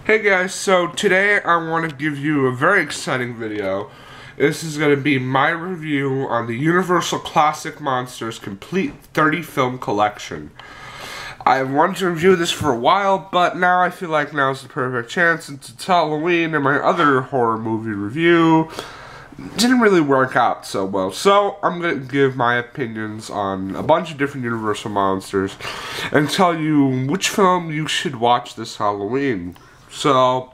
Hey guys, so today I want to give you a very exciting video. This is going to be my review on the Universal Classic Monsters Complete 30 Film Collection. I wanted to review this for a while, but now I feel like now's the perfect chance since it's Halloween and my other horror movie review didn't really work out so well. So I'm going to give my opinions on a bunch of different Universal monsters and tell you which film you should watch this Halloween. So,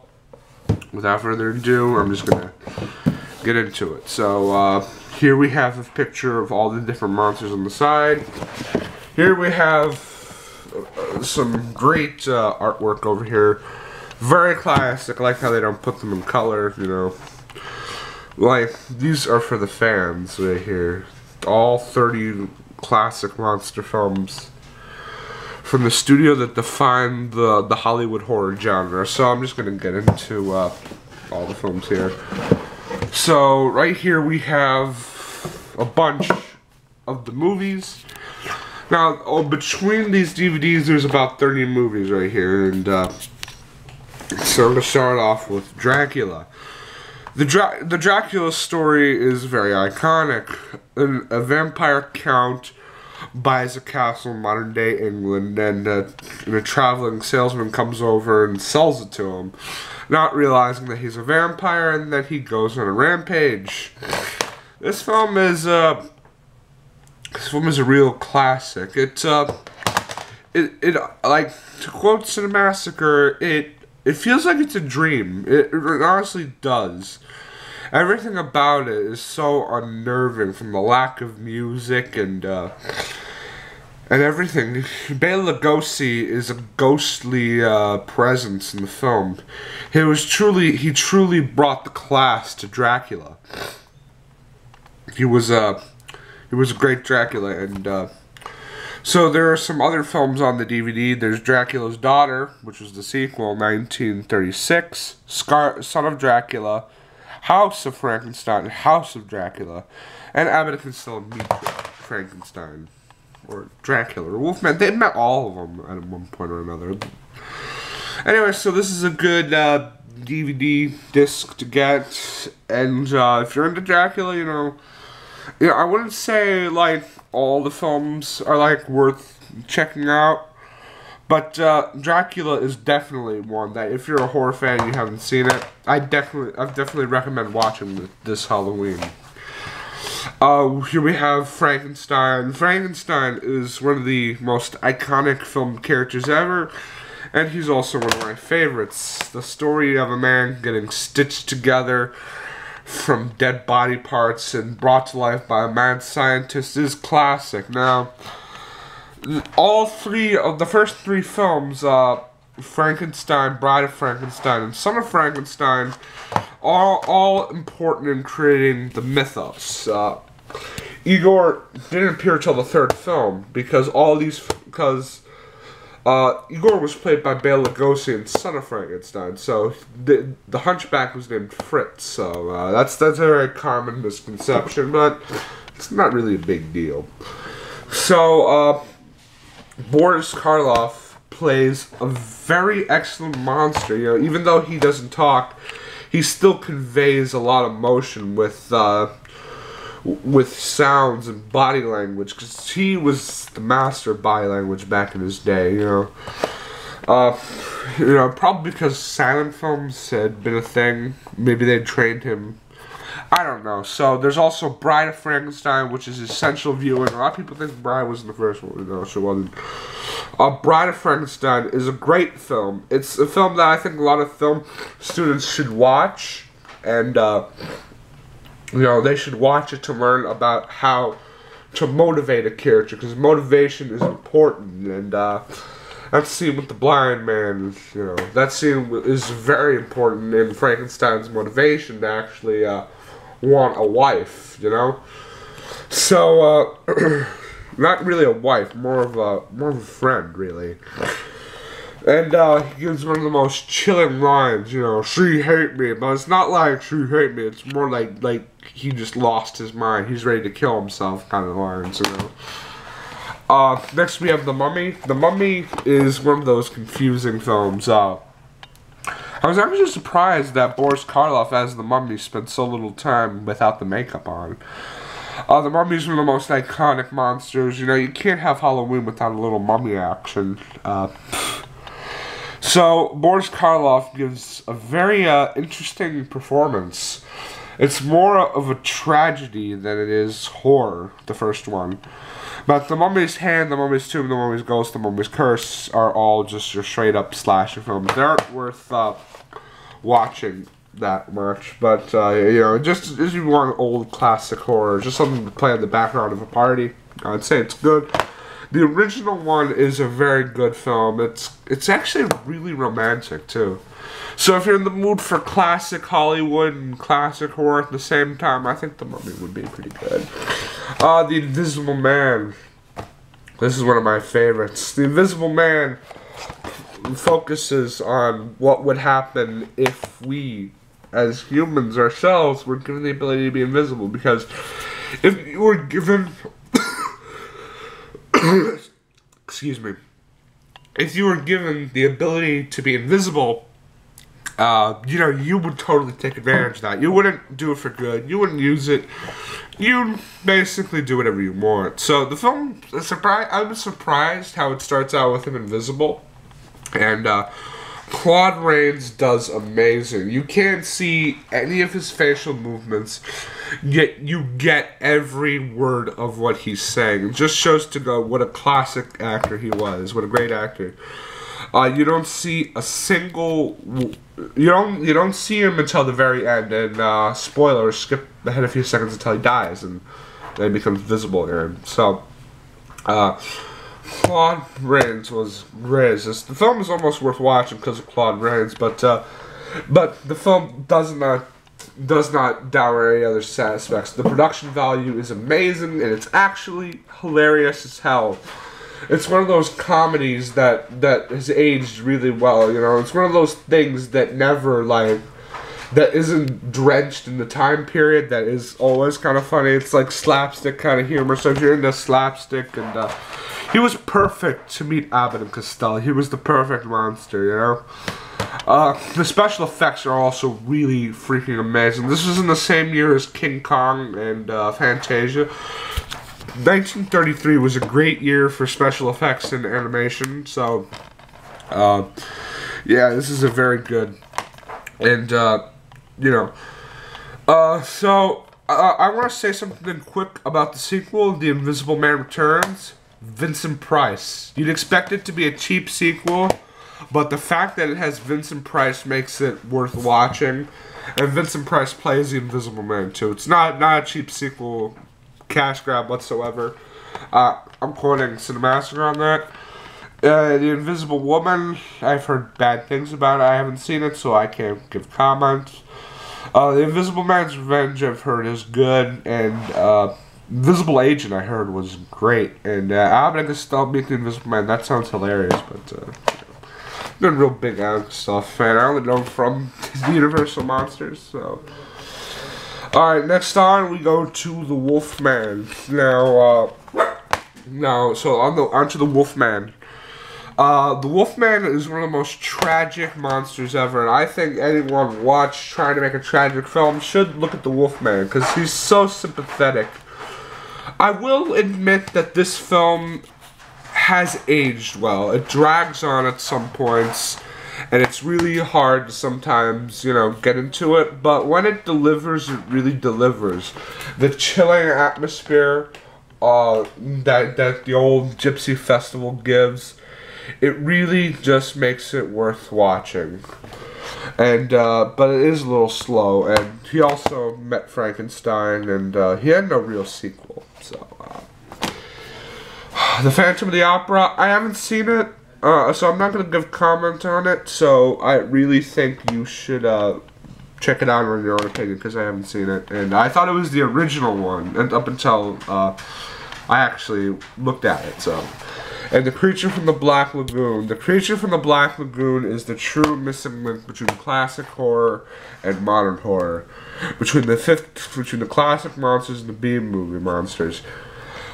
without further ado, I'm just gonna get into it. So, here we have a picture of all the different monsters on the side. Here we have some great artwork over here. Very classic. I like how they don't put them in color, you know. Like, these are for the fans right here. All 30 classic monster films from the studio that defined the Hollywood horror genre. So I'm just going to get into all the films here. So right here we have a bunch of the movies. Now, between these DVDs there's about 30 movies right here. And so I'm going to start off with Dracula. The Dracula story is very iconic. A vampire count buys a castle in modern day England, and a traveling salesman comes over and sells it to him, not realizing that he's a vampire, and then he goes on a rampage. This film is a real classic. It like, to quote Cinemassacre, it feels like it's a dream. It honestly does. Everything about it is so unnerving, from the lack of music and everything. Bela Lugosi is a ghostly presence in the film. He truly brought the class to Dracula. He was a great Dracula, and so there are some other films on the DVD. There's Dracula's Daughter, which was the sequel, 1936. Son of Dracula, House of Frankenstein, House of Dracula, and Abbott and Costello meet Frankenstein, or Dracula, or Wolfman. They met all of them at one point or another. Anyway, so this is a good DVD disc to get, and if you're into Dracula, you know, I wouldn't say like all the films are like worth checking out, but Dracula is definitely one that if you're a horror fan and you haven't seen it, I definitely recommend watching this Halloween. Here we have Frankenstein. Frankenstein is one of the most iconic film characters ever, and he's also one of my favorites. The story of a man getting stitched together from dead body parts and brought to life by a mad scientist is classic. Now, all three of the first three films, Frankenstein, Bride of Frankenstein, and Son of Frankenstein, are all important in creating the mythos. Igor didn't appear till the third film because Igor was played by Bela Lugosi in Son of Frankenstein, so the Hunchback was named Fritz. So that's a very common misconception, but it's not really a big deal. So Boris Karloff plays a very excellent monster. You know, even though he doesn't talk, he still conveys a lot of emotion with sounds and body language, because he was the master of body language back in his day. You know, probably because silent films had been a thing. Maybe they trained him. I don't know. So there's also Bride of Frankenstein, which is essential viewing. A lot of people think Bride was in the first one. No, she wasn't. Bride of Frankenstein is a great film. It's a film that I think a lot of film students should watch, and you know, they should watch it to learn about how to motivate a character, because motivation is important. And that scene with the blind man, you know, that scene is very important in Frankenstein's motivation to actually want a wife, you know. So not really a wife, more of a friend, really. And he gives one of the most chilling lines, you know, "She hate me," but it's not like "she hate me," it's more like he just lost his mind, he's ready to kill himself kind of lines, you know. Next we have The Mummy. The Mummy is one of those confusing films. I was actually surprised that Boris Karloff as the Mummy spent so little time without the makeup on. The Mummy's one of the most iconic monsters. You know, you can't have Halloween without a little mummy action. So, Boris Karloff gives a very interesting performance. It's more of a tragedy than it is horror, the first one. But The Mummy's Hand, The Mummy's Tomb, The Mummy's Ghost, The Mummy's Curse are all just your straight up slasher films. They aren't worth watching that much, but you know, just as you want old classic horror, just something to play in the background of a party, I'd say it's good. The original one is a very good film. It's actually really romantic too. So if you're in the mood for classic Hollywood and classic horror at the same time, I think The Mummy would be pretty good. The Invisible Man. This is one of my favorites. The Invisible Man focuses on what would happen if we, as humans ourselves, were given the ability to be invisible. Because if you were given excuse me, if you were given the ability to be invisible, you know, you would totally take advantage of that. You wouldn't do it for good. You wouldn't use it. You'd basically do whatever you want. So the film, I was surprised how it starts out with him invisible. And Claude Rains does amazing. You can't see any of his facial movements, yet you get every word of what he's saying. It just shows to go what a classic actor he was, what a great actor. You don't see a single, you don't see him until the very end, and spoilers, skip ahead a few seconds until he dies, and then he becomes visible again. So, Claude Rains was great. The film is almost worth watching because of Claude Rains, but the film does not dower any other aspects. The production value is amazing, and it's actually hilarious as hell. It's one of those comedies that has aged really well. You know, it's one of those things that never that isn't drenched in the time period. That is always kind of funny. It's like slapstick kind of humor. So if you're into slapstick, and he was perfect to meet Abbott and Costello. He was the perfect monster, you know. The special effects are also really freaking amazing. This was in the same year as King Kong and Fantasia. 1933 was a great year for special effects and animation. So, yeah, this is a very good, and you know, so I want to say something quick about the sequel, The Invisible Man Returns. Vincent Price. You'd expect it to be a cheap sequel, but the fact that it has Vincent Price makes it worth watching. And Vincent Price plays the Invisible Man too. It's not a cheap sequel, cash grab whatsoever. I'm quoting Cinemassacre on that. The Invisible Woman, I've heard bad things about it. I haven't seen it, so I can't give comments. The Invisible Man's Revenge, I've heard, is good, and Invisible Agent, I heard, was great. And Abbott and Costello meet the Invisible Man. That sounds hilarious, but been real big stuff, and I only know him from the Universal Monsters. So, all right, next on we go to the Wolfman. So onto the Wolfman. The Wolfman is one of the most tragic monsters ever, and I think anyone trying to make a tragic film should look at the Wolfman, because he's so sympathetic. I will admit that this film has aged well. It drags on at some points, and it's really hard to sometimes, you know, get into it, but when it delivers, it really delivers. The chilling atmosphere that the old Gypsy Festival gives, it really just makes it worth watching. And but it is a little slow, and he also met Frankenstein, and he had no real sequel. So The Phantom of the Opera, I haven't seen it, so I'm not going to give comment on it. So I really think you should check it out on your own opinion, because I haven't seen it, and I thought it was the original one, and up until I actually looked at it. So. And The Creature from the Black Lagoon. The Creature from the Black Lagoon is the true missing link between classic horror and modern horror. Between the classic monsters and the B-movie monsters.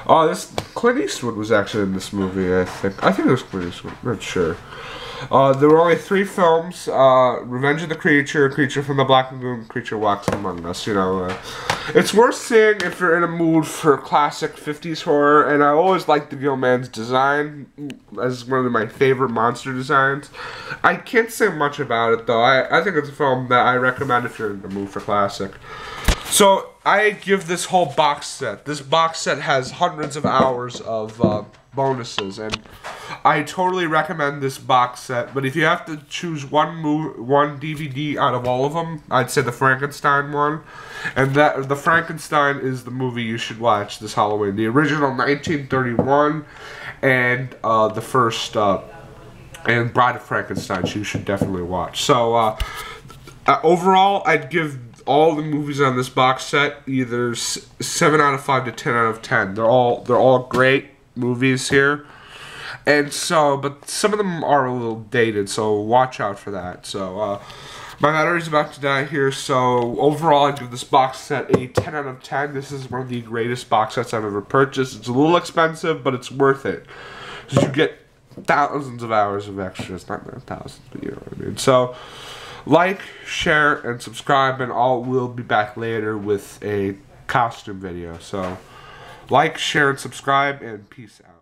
Clint Eastwood was actually in this movie, I think. I think it was Clint Eastwood, I'm not sure. There were only 3 films: Revenge of the Creature, Creature from the Black Lagoon, Creature Walks Among Us. You know, it's worth seeing if you're in a mood for classic 50s horror. And I always liked the Gilman's design as one of my favorite monster designs. I can't say much about it though. I think it's a film that I recommend if you're in the mood for classic. So I give this whole box set. This box set has hundreds of hours of bonuses, and I totally recommend this box set. But if you have to choose one DVD out of all of them, I'd say the Frankenstein one. And that the Frankenstein is the movie you should watch this Halloween. The original 1931 and the first and Bride of Frankenstein you should definitely watch. So overall, I'd give all the movies on this box set either 7 out of 5 to 10 out of 10. They're all great movies here. And so, but some of them are a little dated, so watch out for that. So, my battery's about to die here, so overall I give this box set a 10 out of 10. This is one of the greatest box sets I've ever purchased. It's a little expensive, but it's worth it. Because you get thousands of hours of extras. Not thousands, but you know what I mean. So, like, share, and subscribe, and we'll be back later with a costume video. So, like, share, and subscribe, and peace out.